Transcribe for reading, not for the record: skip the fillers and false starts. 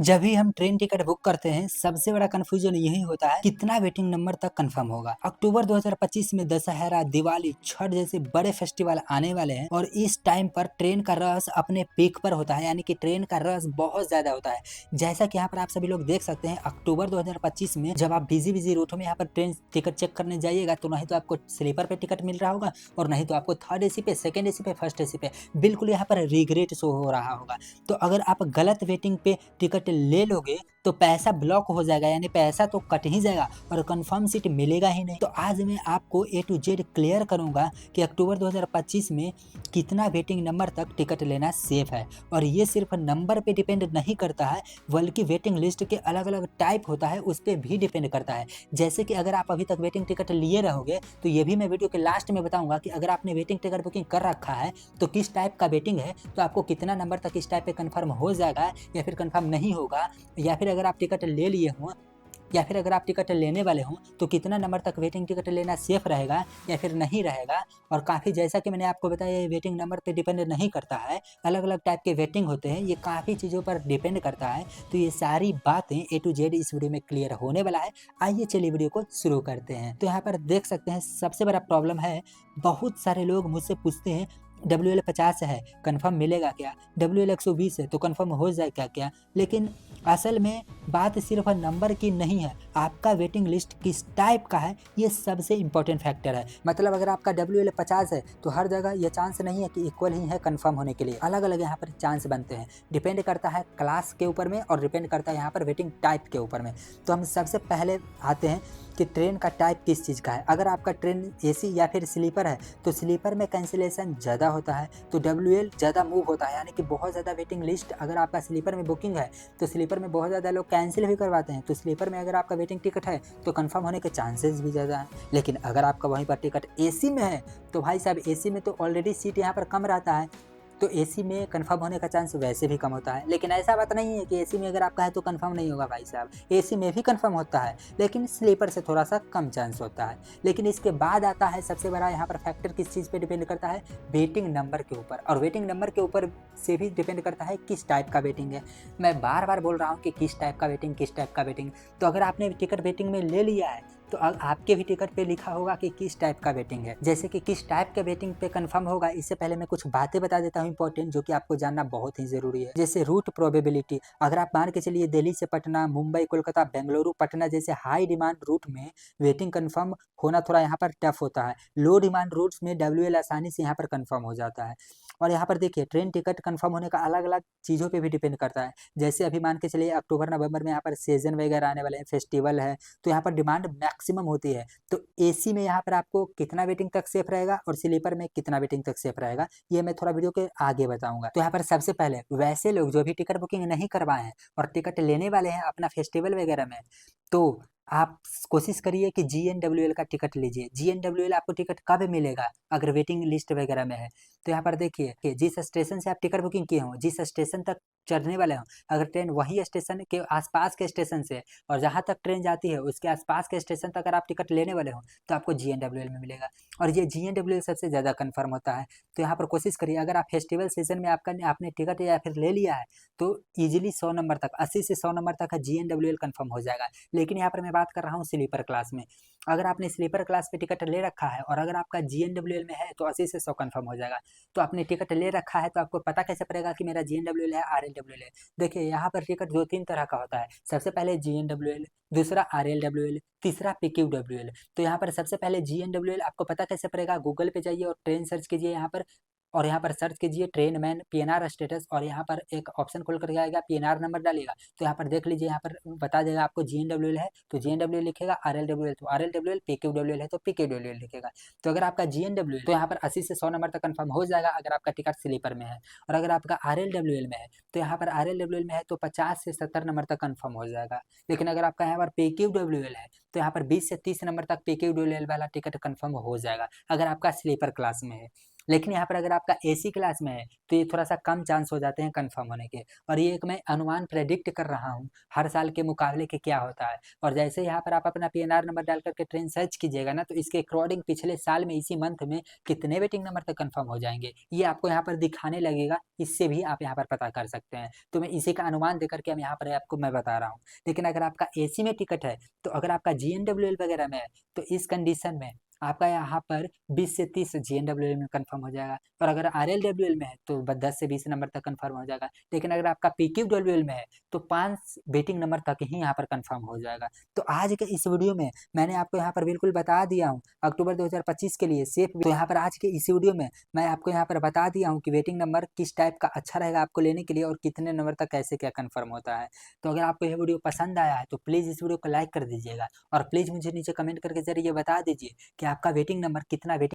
जब भी हम ट्रेन टिकट बुक करते हैं सबसे बड़ा कंफ्यूजन यही होता है कितना वेटिंग नंबर तक कंफर्म होगा। अक्टूबर 2025 में दशहरा, दिवाली, छठ जैसे बड़े फेस्टिवल आने वाले हैं और इस टाइम पर ट्रेन का रश अपने पीक पर होता है, यानी कि ट्रेन का रश बहुत ज्यादा होता है। जैसा कि यहाँ पर आप सभी लोग देख सकते हैं, अक्टूबर 2025 में जब आप बिजी रूटों में यहाँ पर ट्रेन टिकट चेक करने जाइएगा तो नहीं तो आपको स्लीपर पे टिकट मिल रहा होगा और नहीं तो आपको थर्ड एसी पे, सेकेंड एसी पे, फर्स्ट एसी पे बिल्कुल यहाँ पर रिग्रेट शो हो रहा होगा। तो अगर आप गलत वेटिंग पे टिकट ले लोगे तो पैसा ब्लॉक हो जाएगा, यानी पैसा तो कट ही जाएगा और कंफर्म सीट मिलेगा ही नहीं। तो आज मैं आपको ए टू जेड क्लियर करूंगा कि अक्टूबर 2025 में कितना वेटिंग नंबर तक टिकट लेना सेफ है। और ये सिर्फ नंबर पे डिपेंड नहीं करता है, बल्कि वेटिंग लिस्ट के अलग अलग टाइप होता है, उस पर भी डिपेंड करता है। जैसे कि अगर आप अभी तक वेटिंग टिकट लिए रहोगे तो ये भी मैं वीडियो के लास्ट में बताऊंगा कि अगर आपने वेटिंग टिकट बुकिंग कर रखा है तो किस टाइप का वेटिंग है, तो आपको कितना नंबर तक इस टाइप पे कंफर्म हो जाएगा या फिर कंफर्म नहीं होगा। या फिर अगर आप टिकट ले लिए हों या फिर अगर आप टिकट लेने वाले हों तो कितना नंबर तक वेटिंग टिकट लेना सेफ रहेगा या फिर नहीं रहेगा। और काफ़ी जैसा कि मैंने आपको बताया, ये वेटिंग नंबर पे डिपेंड नहीं करता है, अलग अलग टाइप के वेटिंग होते हैं, ये काफ़ी चीज़ों पर डिपेंड करता है। तो ये सारी बातें ए टू जेड इस वीडियो में क्लियर होने वाला है। आइए चलिए वीडियो को शुरू करते हैं। तो यहाँ पर देख सकते हैं सबसे बड़ा प्रॉब्लम है, बहुत सारे लोग मुझसे पूछते हैं WL50 है कन्फर्म मिलेगा क्या, WL120 है तो कन्फर्म हो जाएगा क्या। लेकिन असल में बात सिर्फ नंबर की नहीं है, आपका वेटिंग लिस्ट किस टाइप का है ये सबसे इंपॉर्टेंट फैक्टर है। मतलब अगर आपका WL50 है तो हर जगह ये चांस नहीं है कि इक्वल ही है कंफर्म होने के लिए, अलग अलग यहाँ पर चांस बनते हैं। डिपेंड करता है क्लास के ऊपर में और डिपेंड करता है यहाँ पर वेटिंग टाइप के ऊपर में। तो हम सबसे पहले आते हैं कि ट्रेन का टाइप किस चीज़ का है। अगर आपका ट्रेन एसी या फिर स्लीपर है तो स्लीपर में कैंसिलेशन ज़्यादा होता है तो WL ज़्यादा मूव होता है, यानी कि बहुत ज़्यादा वेटिंग लिस्ट अगर आपका स्लीपर में बुकिंग है तो स्लीपर में बहुत ज़्यादा लोग कैंसिल भी करवाते हैं। तो स्लीपर में अगर आपका वेटिंग टिकट है तो कंफर्म होने के चांसेस भी ज़्यादा हैं। लेकिन अगर आपका वहीं पर टिकट एसी में है तो भाई साहब एसी में तो ऑलरेडी सीट यहाँ पर कम रहता है, तो एसी में कंफर्म होने का चांस वैसे भी कम होता है। लेकिन ऐसा बात नहीं है कि एसी में अगर आपका है तो कंफर्म नहीं होगा भाई साहब, एसी में भी कंफर्म होता है लेकिन स्लीपर से थोड़ा सा कम चांस होता है। लेकिन इसके बाद आता है सबसे बड़ा यहाँ पर फैक्टर, किस चीज़ पे डिपेंड करता है, वेटिंग नंबर के ऊपर। और वेटिंग नंबर के ऊपर से भी डिपेंड करता है किस टाइप का वेटिंग है। मैं बार बार बोल रहा हूँ कि किस टाइप का वेटिंग, किस टाइप का वेटिंग। तो अगर आपने टिकट वेटिंग में ले लिया है तो आपके भी टिकट पे लिखा होगा कि किस टाइप का वेटिंग है। जैसे कि किस टाइप के वेटिंग पे कंफर्म होगा, इससे पहले मैं कुछ बातें बता देता हूँ इंपॉर्टेंट, जो कि आपको जानना बहुत ही जरूरी है। जैसे रूट प्रोबेबिलिटी, अगर आप मान के चलिए दिल्ली से पटना, मुंबई, कोलकाता, बेंगलुरु, पटना जैसे हाई डिमांड रूट में वेटिंग कंफर्म होना थोड़ा यहाँ पर टफ होता है। लो डिमांड रूट्स में WL आसानी से यहाँ पर कंफर्म हो जाता है। और यहाँ पर देखिए ट्रेन टिकट कंफर्म होने का अलग अलग चीज़ों पे भी डिपेंड करता है। जैसे अभी मान के चलिए अक्टूबर नवंबर में यहाँ पर सीजन वगैरह आने वाले हैं, फेस्टिवल है, तो यहाँ पर डिमांड मैक्सिमम होती है। तो एसी में यहाँ पर आपको कितना वेटिंग तक सेफ रहेगा और स्लीपर में कितना वेटिंग तक सेफ रहेगा ये मैं थोड़ा वीडियो के आगे बताऊंगा। तो यहाँ पर सबसे पहले वैसे लोग जो भी टिकट बुकिंग नहीं करवाए हैं और टिकट लेने वाले हैं अपना फेस्टिवल वगैरह में, तो आप कोशिश करिए कि GNWL का टिकट लीजिए। GNWL आपको टिकट कब मिलेगा अगर वेटिंग लिस्ट वगैरह में है। तो यहाँ पर देखिए कि जिस स्टेशन से आप टिकट बुकिंग किए हों, जिस स्टेशन तक चढ़ने वाले हों, अगर ट्रेन वही स्टेशन के आसपास के स्टेशन से और जहाँ तक ट्रेन जाती है उसके आसपास के स्टेशन तक अगर आप टिकट लेने वाले हो तो आपको GNWL में मिलेगा। और ये GNWL सबसे ज़्यादा कंफर्म होता है। तो यहाँ पर कोशिश करिए, अगर आप फेस्टिवल सीजन में आपने टिकट या फिर ले लिया है तो ईजिली 100 नंबर तक, 80 से 100 नंबर तक का GNWL कंफर्म हो जाएगा। लेकिन यहाँ पर मैं बात कर रहा हूँ स्लीपर क्लास में। अगर आपने स्लीपर क्लास पे टिकट ले रखा है और अगर आपका GNWL में है तो 80 से 100 कंफर्म हो जाएगा। तो आपने टिकट ले रखा है तो आपको पता कैसे पड़ेगा कि मेरा GNWL है, RLWL है। देखिए यहाँ पर टिकट दो तीन तरह का होता है। सबसे पहले GNWL, दूसरा RLWL, तीसरा PQWL। तो यहाँ पर सबसे पहले GNWL आपको पता कैसे पड़ेगा, गूगल पे जाइए और ट्रेन सर्च कीजिए यहाँ पर, और यहाँ पर सर्च कीजिए ट्रेन मैन PNR स्टेटस, और यहाँ पर एक ऑप्शन खोल कर आएगा, PNR नंबर डालिएगा तो यहाँ पर देख लीजिए, यहाँ पर बता देगा आपको GNWL है तो GNWL लिखेगा, RLWL तो RLWL, PQWL है तो PQWL लिखेगा। तो अगर आपका GNWL तो यहाँ पर 80 से 100 नंबर तक कंफर्म हो जाएगा अगर आपका टिकट स्लीपर में है। और अगर आपका RLWL में है तो यहाँ पर RLWL में है तो 50 से 70 नंबर तक कंफर्म हो जाएगा। लेकिन अगर आपका यहाँ पर PQWL है तो यहाँ पर 20 से 30 नंबर तक PQWL वाला टिकट कंफर्म हो जाएगा अगर आपका स्लीपर क्लास में है। लेकिन यहाँ पर अगर आपका एसी क्लास में है तो ये थोड़ा सा कम चांस हो जाते हैं कंफर्म होने के। और ये एक मैं अनुमान प्रेडिक्ट कर रहा हूँ हर साल के मुकाबले के क्या होता है। और जैसे यहाँ पर आप अपना पीएनआर नंबर डाल करके ट्रेन सर्च कीजिएगा ना, तो इसके अकॉर्डिंग पिछले साल में इसी मंथ में कितने वेटिंग नंबर तक कंफर्म हो जाएंगे ये आपको यहाँ पर दिखाने लगेगा। इससे भी आप यहाँ पर पता कर सकते हैं। तो मैं इसी का अनुमान देकर के हम यहाँ पर आपको मैं बता रहा हूँ। लेकिन अगर आपका एसी में टिकट है, तो अगर आपका जीएनडब्ल्यूएल वगैरह में है, तो इस कंडीशन में आपका यहाँ पर 20 से 30 जीएनडब्ल्यूएल में कंफर्म हो जाएगा। और अगर आरएलडब्ल्यूएल में है तो 10 से 20 नंबर तक कंफर्म हो जाएगा। लेकिन अगर आपका पीक्यूडब्ल्यूएल में है तो 5 वेटिंग नंबर तक ही यहाँ पर कंफर्म हो जाएगा। तो आज के इस वीडियो में मैंने आपको यहाँ पर बिल्कुल बता दिया हूँ अक्टूबर 2025 के लिए सेफ। तो यहाँ पर आज के इस वीडियो में मैं आपको यहाँ पर बता दिया हूँ कि वेटिंग नंबर किस टाइप का अच्छा रहेगा आपको लेने के लिए और कितने नंबर तक कैसे क्या कंफर्म होता है। तो अगर आपको यह वीडियो पसंद आया है तो प्लीज़ इस वीडियो को लाइक कर दीजिएगा और प्लीज़ मुझे नीचे कमेंट करके जरिए बता दीजिए कि आपका वेटिंग नंबर कितना वेटिंग